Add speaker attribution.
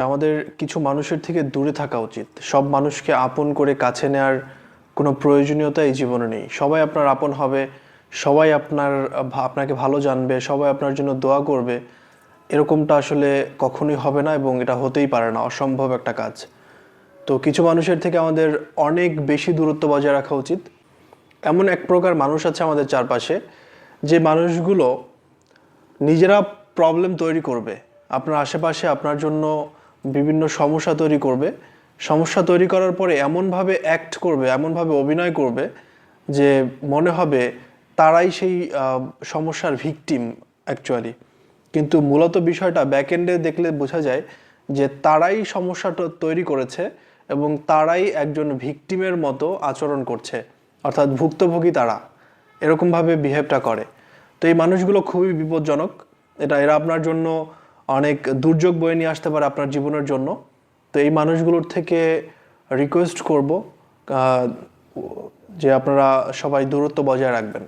Speaker 1: আমাদের কিছু মানুষের থেকে দূরে থাকা উচিত। সব মানুষকে আপন করে কাছে নেওয়ার কোনো প্রয়োজনীয়তা এই জীবনে নেই। সবাই আপনার আপন হবে, সবাই আপনাকে ভালো জানবে, সবাই আপনার জন্য দোয়া করবে। এরকমটা আসলে কখনোই হবে না এবং এটা হতেই পারে না, অসম্ভব একটা কাজ। তো কিছু মানুষের থেকে আমাদের অনেক বেশি দূরত্ব বজায় রাখা উচিত। এমন এক প্রকার মানুষ আছে আমাদের চারপাশে, যে মানুষগুলো নিজেরা প্রবলেম তৈরি করবে, আপনার আশেপাশে আপনার জন্য বিভিন্ন সমস্যা তৈরি করবে। সমস্যা তৈরি করার পরে এমনভাবে অ্যাক্ট করবে, এমনভাবে অভিনয় করবে যে মনে হবে তারাই সেই সমস্যার ভিকটিম অ্যাকচুয়ালি। কিন্তু মূলত বিষয়টা ব্যাকএন্ডে দেখলে বোঝা যায় যে তারাই সমস্যাটা তৈরি করেছে এবং তারাই একজন ভিকটিমের মতো আচরণ করছে, অর্থাৎ ভুক্তভোগী তারা এরকমভাবে বিহেভটা করে। তো এই মানুষগুলো খুবই বিপজ্জনক। এরা আপনার জন্য অনেক দুর্যোগ বয়ে নিয়ে আসতে পারে আপনার জীবনের জন্য। তো এই মানুষগুলোর থেকে রিকোয়েস্ট করব যে আপনারা সবাই দূরত্ব বজায় রাখবেন।